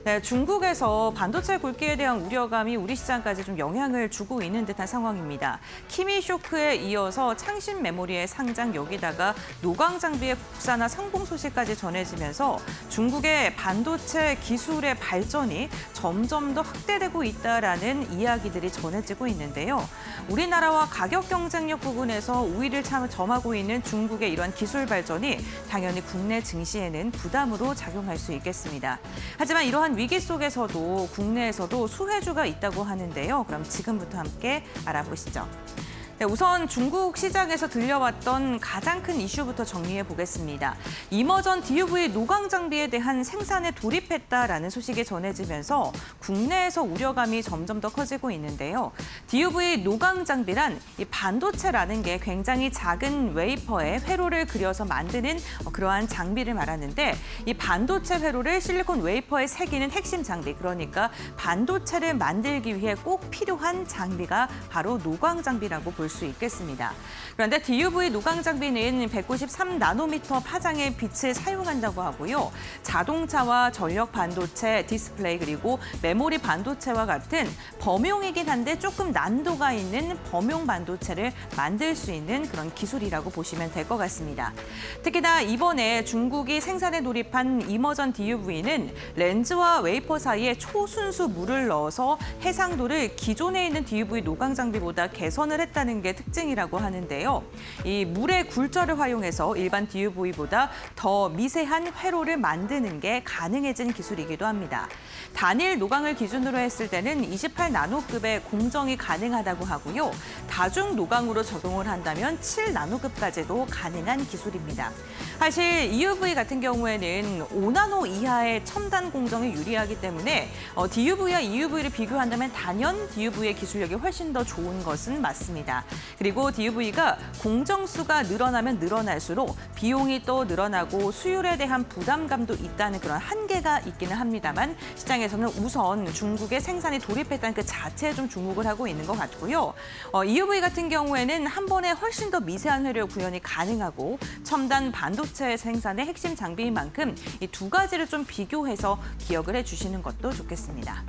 네, 중국에서 반도체 굴기에 대한 우려감이 우리 시장까지 좀 영향을 주고 있는 듯한 상황입니다. 키미쇼크에 이어서 창신 메모리의 상장 여기다가 노광 장비의 국산화 성공 소식까지 전해지면서 중국의 반도체 기술의 발전이 점점 더 확대되고 있다라는 이야기들이 전해지고 있는데요. 우리나라와 가격 경쟁력 부분에서 우위를 점하고 있는 중국의 이러한 기술 발전이 당연히 국내 증시에는 부담으로 작용할 수 있겠습니다. 하지만 이러한 위기 속에서도 국내에서도 수혜주가 있다고 하는데요. 그럼 지금부터 함께 알아보시죠. 네, 우선 중국 시장에서 들려왔던 가장 큰 이슈부터 정리해 보겠습니다. 이머전 DUV 노광 장비에 대한 생산에 돌입했다라는 소식이 전해지면서 국내에서 우려감이 점점 더 커지고 있는데요. DUV 노광 장비란 이 반도체라는 게 굉장히 작은 웨이퍼에 회로를 그려서 만드는 그러한 장비를 말하는데 이 반도체 회로를 실리콘 웨이퍼에 새기는 핵심 장비, 그러니까 반도체를 만들기 위해 꼭 필요한 장비가 바로 노광 장비라고 볼 수 있겠습니다. 그런데 DUV 노광 장비는 193나노미터 파장의 빛을 사용한다고 하고요. 자동차와 전력 반도체, 디스플레이 그리고 메모리 반도체와 같은 범용이긴 한데 조금 난도가 있는 범용 반도체를 만들 수 있는 그런 기술이라고 보시면 될 것 같습니다. 특히나 이번에 중국이 생산에 돌입한 이머전 DUV는 렌즈와 웨이퍼 사이에 초순수 물을 넣어서 해상도를 기존에 있는 DUV 노광 장비보다 개선을 했다는 게 특징이라고 하는데요. 이 물의 굴절을 활용해서 일반 DUV보다 더 미세한 회로를 만드는 게 가능해진 기술이기도 합니다. 단일 노광을 기준으로 했을 때는 28나노급의 공정이 가능하다고 하고요. 다중 노광으로 적용을 한다면 7나노급까지도 가능한 기술입니다. 사실 EUV 같은 경우에는 5나노 이하의 첨단 공정이 유리하기 때문에 DUV와 EUV를 비교한다면 단연 DUV의 기술력이 훨씬 더 좋은 것은 맞습니다. 그리고 DUV가 공정수가 늘어나면 늘어날수록 비용이 또 늘어나고 수율에 대한 부담감도 있다는 그런 한계가 있기는 합니다만 시장에서는 우선 중국의 생산이 돌입했다는 그 자체에 좀 주목을 하고 있는 것 같고요. EUV 같은 경우에는 한 번에 훨씬 더 미세한 회로 구현이 가능하고 첨단 반도체 생산의 핵심 장비인 만큼 이 두 가지를 좀 비교해서 기억을 해주시는 것도 좋겠습니다.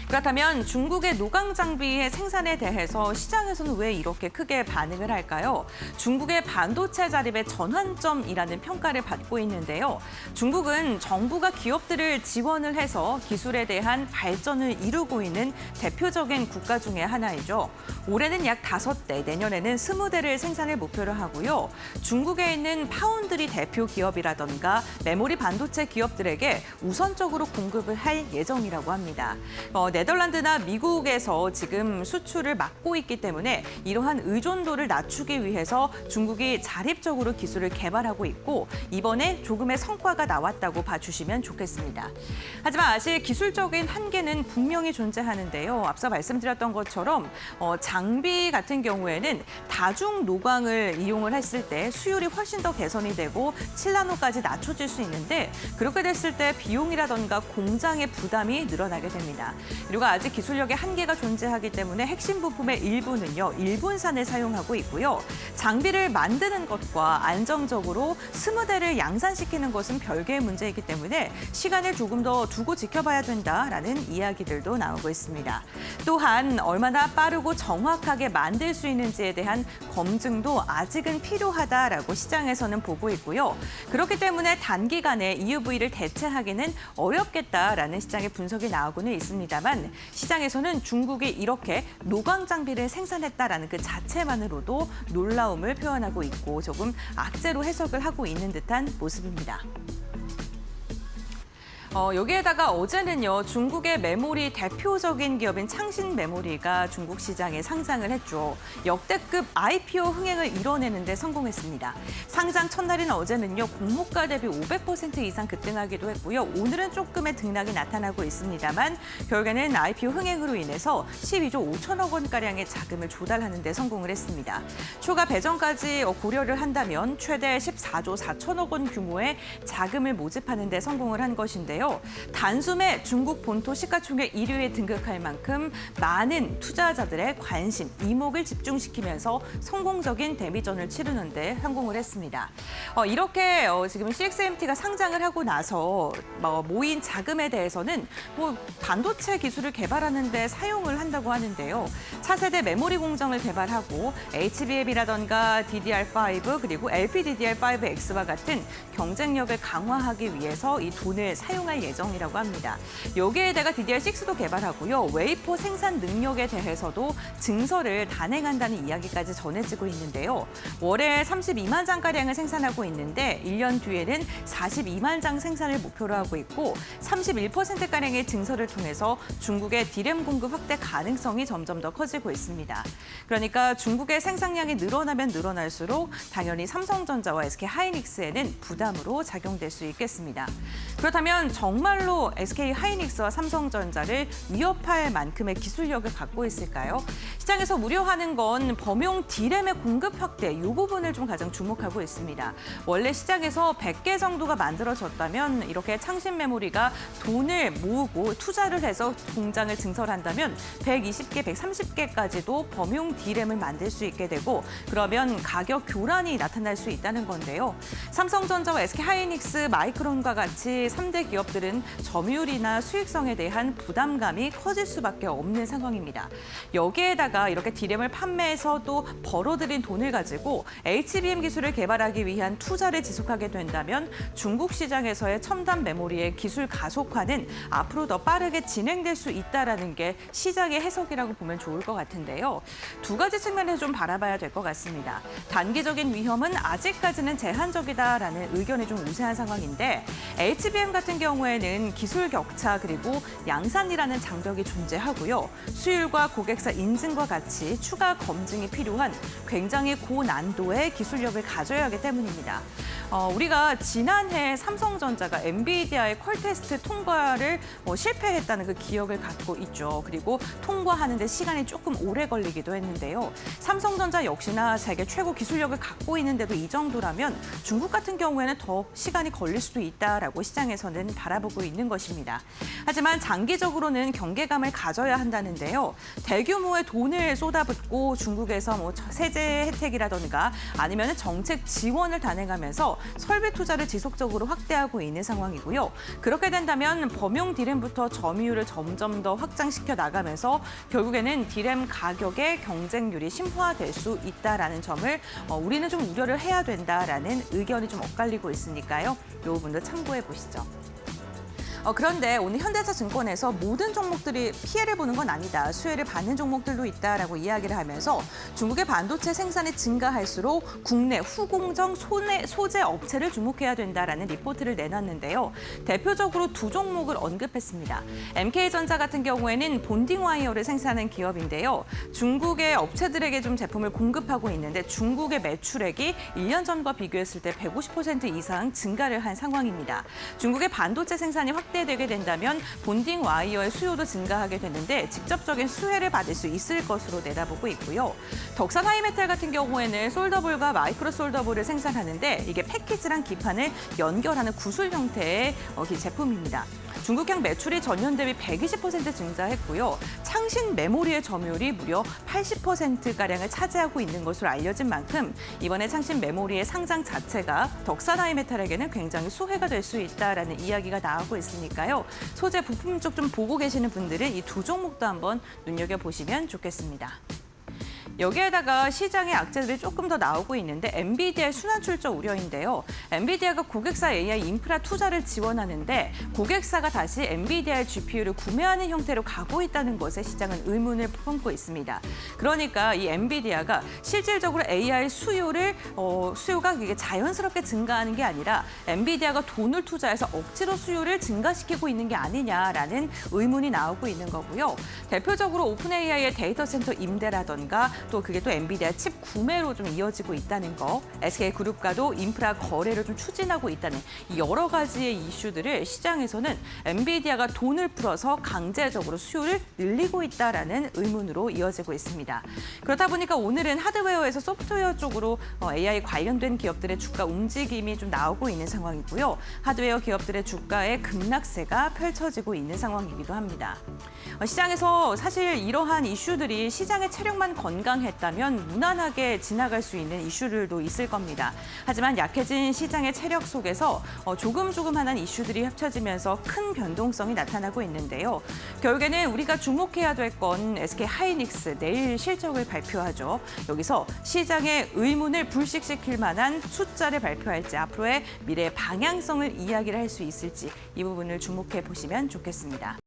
그렇다면 중국의 노광 장비의 생산에 대해서 시장에서는 왜 이렇게 크게 반응을 할까요? 중국의 반도체 자립의 전환점이라는 평가를 받고 있는데요. 중국은 정부가 기업들을 지원을 해서 기술에 대한 발전을 이루고 있는 대표적인 국가 중에 하나이죠. 올해는 약 5대, 내년에는 20대를 생산을 목표로 하고요. 중국에 있는 파운드리 대표 기업이라던가 메모리 반도체 기업들에게 우선적으로 공급을 할 예정이라고 합니다. 네덜란드나 미국에서 지금 수출을 막고 있기 때문에 이러한 의존도를 낮추기 위해서 중국이 자립적으로 기술을 개발하고 있고 이번에 조금의 성과가 나왔다고 봐주시면 좋겠습니다. 하지만 아직 기술적인 한계는 분명히 존재하는데요. 앞서 말씀드렸던 것처럼 장비 같은 경우에는 다중 노광을 이용을 했을 때 수율이 훨씬 더 개선이 되고 7나노까지 낮춰질 수 있는데 그렇게 됐을 때 비용이라던가 공장의 부담이 늘어나게 됩니다. 그리고 아직 기술력의 한계가 존재하기 때문에 핵심 부품의 일부는요, 일본산을 사용하고 있고요. 장비를 만드는 것과 안정적으로 20대를 양산시키는 것은 별개의 문제이기 때문에 시간을 조금 더 두고 지켜봐야 된다라는 이야기들도 나오고 있습니다. 또한 얼마나 빠르고 정확하게 만들 수 있는지에 대한 검증도 아직은 필요하다라고 시장에서는 보고 있고요. 그렇기 때문에 단기간에 EUV를 대체하기는 어렵겠다라는 시장의 분석이 나오고는 있습니다만 시장에서는 중국이 이렇게 노광 장비를 생산했다라는 그 자체만으로도 놀라움을 표현하고 있고 조금 악재로 해석을 하고 있는 듯한 모습입니다. 여기에다가 어제는요, 중국의 메모리 대표적인 기업인 창신 메모리가 중국 시장에 상장을 했죠. 역대급 IPO 흥행을 이뤄내는 데 성공했습니다. 상장 첫날인 어제는요, 공모가 대비 500% 이상 급등하기도 했고요. 오늘은 조금의 등락이 나타나고 있습니다만 결국에는 IPO 흥행으로 인해서 12조 5천억 원가량의 자금을 조달하는 데 성공을 했습니다. 추가 배정까지 고려를 한다면 최대 14조 4천억 원 규모의 자금을 모집하는 데 성공을 한 것인데요. 있는데요. 단숨에 중국 본토 시가총액 1위에 등극할 만큼 많은 투자자들의 관심, 이목을 집중시키면서 성공적인 데미전을 치르는 데 성공을 했습니다. 이렇게 지금 CXMT가 상장을 하고 나서 모인 자금에 대해서는 반도체 기술을 개발하는 데 사용을 한다고 하는데요. 차세대 메모리 공정을 개발하고 HBM이라던가 DDR5 그리고 LPDDR5X와 같은 경쟁력을 강화하기 위해서 이 돈을 사용할 예정이라고 합니다. 여기에다가 DDR6도 개발하고요. 웨이퍼 생산 능력에 대해서도 증설을 단행한다는 이야기까지 전해지고 있는데요. 월에 32만 장가량을 생산하고 있는데 1년 뒤에는 42만 장 생산을 목표로 하고 있고 31%가량의 증설을 통해서 중국의 D램 공급 확대 가능성이 점점 더 커지고 있습니다. 그러니까 중국의 생산량이 늘어나면 늘어날수록 당연히 삼성전자와 SK하이닉스에는 부담으로 작용될 수 있겠습니다. 그렇다면 정말로 SK하이닉스와 삼성전자를 위협할 만큼의 기술력을 갖고 있을까요? 시장에서 우려하는 건 범용 D램의 공급 확대, 이 부분을 좀 가장 주목하고 있습니다. 원래 시장에서 100개 정도가 만들어졌다면 이렇게 창신 메모리가 돈을 모으고 투자를 해서 공장을 증설한다면 120개, 130개까지도 범용 D램을 만들 수 있게 되고 그러면 가격 교란이 나타날 수 있다는 건데요. 삼성전자와 SK하이닉스, 마이크론과 같이 3대 기업들은 점유율이나 수익성에 대한 부담감이 커질 수밖에 없는 상황입니다. 여기에다가 이렇게 D램을 판매해서 또 벌어들인 돈을 가지고 HBM 기술을 개발하기 위한 투자를 지속하게 된다면 중국 시장에서의 첨단 메모리의 기술 가속화는 앞으로 더 빠르게 진행될 수 있다는 게 시장의 해석이라고 보면 좋을 것 같은데요. 두 가지 측면에서 좀 바라봐야 될 것 같습니다. 단기적인 위험은 아직까지는 제한적이다라는 의견이 좀 우세한 상황인데 HBM 같은 경우에는 기술 격차 그리고 양산이라는 장벽이 존재하고요. 수율과 고객사 인증과 같이 추가 검증이 필요한 굉장히 고난도의 기술력을 가져야 하기 때문입니다. 우리가 지난해 삼성전자가 엔비디아의 퀄 테스트 통과를 실패했다는 그 기억을 갖고 있죠. 그리고 통과하는 데 시간이 조금 오래 걸리기도 했는데요. 삼성전자 역시나 세계 최고 기술력을 갖고 있는데도 이 정도라면 중국 같은 경우에는 더 시간이 걸릴 수도 있다라고 시장에서는 바라보고 있는 것입니다. 하지만 장기적으로는 경계감을 가져야 한다는데요. 대규모의 돈을 쏟아붓고 중국에서 세제 혜택이라던가 아니면 정책 지원을 단행하면서 설비 투자를 지속적으로 확대하고 있는 상황이고요. 그렇게 된다면 범용 D램부터 점유율을 점점 더 확장시켜 나가면서 결국에는 D램 가격의 경쟁률이 심화될 수 있다라는 점을 우리는 좀 우려를 해야 된다라는 의견이 좀 엇갈리고 있으니까요. 이 부분도 참고해 보시죠. 그런데 오늘 현대차증권에서 모든 종목들이 피해를 보는 건 아니다. 수혜를 받는 종목들도 있다라고 이야기를 하면서 중국의 반도체 생산이 증가할수록 국내 후공정 소재 업체를 주목해야 된다라는 리포트를 내놨는데요. 대표적으로 두 종목을 언급했습니다. MK전자 같은 경우에는 본딩 와이어를 생산하는 기업인데요. 중국의 업체들에게 좀 제품을 공급하고 있는데 중국의 매출액이 1년 전과 비교했을 때 150% 이상 증가를 한 상황입니다. 중국의 반도체 생산이 확대되게 된다면 본딩 와이어의 수요도 증가하게 되는데 직접적인 수혜를 받을 수 있을 것으로 내다보고 있고요. 덕산 하이메탈 같은 경우에는 솔더볼과 마이크로 솔더볼을 생산하는데 이게 패키지랑 기판을 연결하는 구슬 형태의 제품입니다. 중국향 매출이 전년 대비 120% 증가했고요. 창신 메모리의 점유율이 무려 80%가량을 차지하고 있는 것으로 알려진 만큼 이번에 창신 메모리의 상장 자체가 덕산 하이메탈에게는 굉장히 수혜가 될 수 있다라는 이야기가 나오고 있으니까요. 소재 부품 쪽 좀 보고 계시는 분들은 이 두 종목도 한번 눈여겨보시면 좋겠습니다. 여기에다가 시장의 악재들이 조금 더 나오고 있는데 엔비디아의 순환 출저 우려인데요. 엔비디아가 고객사 AI 인프라 투자를 지원하는데 고객사가 다시 엔비디아의 GPU를 구매하는 형태로 가고 있다는 것에 시장은 의문을 품고 있습니다. 그러니까 이 엔비디아가 실질적으로 AI 수요가 이게 자연스럽게 증가하는 게 아니라 엔비디아가 돈을 투자해서 억지로 수요를 증가시키고 있는 게 아니냐라는 의문이 나오고 있는 거고요. 대표적으로 오픈 AI의 데이터 센터 임대라던가 또 그게 또 엔비디아 칩 구매로 좀 이어지고 있다는 거, SK그룹과도 인프라 거래를 좀 추진하고 있다는 이 여러 가지의 이슈들을 시장에서는 엔비디아가 돈을 풀어서 강제적으로 수요를 늘리고 있다라는 의문으로 이어지고 있습니다. 그렇다 보니까 오늘은 하드웨어에서 소프트웨어 쪽으로 AI 관련된 기업들의 주가 움직임이 좀 나오고 있는 상황이고요. 하드웨어 기업들의 주가의 급락세가 펼쳐지고 있는 상황이기도 합니다. 시장에서 사실 이러한 이슈들이 시장의 체력만 건강했다면 무난하게 지나갈 수 있는 이슈들도 있을 겁니다. 하지만 약해진 시장의 체력 속에서 조금하는 이슈들이 합쳐지면서 큰 변동성이 나타나고 있는데요. 결국에는 우리가 주목해야 될 건 SK하이닉스 내일 실적을 발표하죠. 여기서 시장의 의문을 불식시킬 만한 숫자를 발표할지 앞으로의 미래 방향성을 이야기를 할 수 있을지 이 부분을 주목해 보시면 좋겠습니다.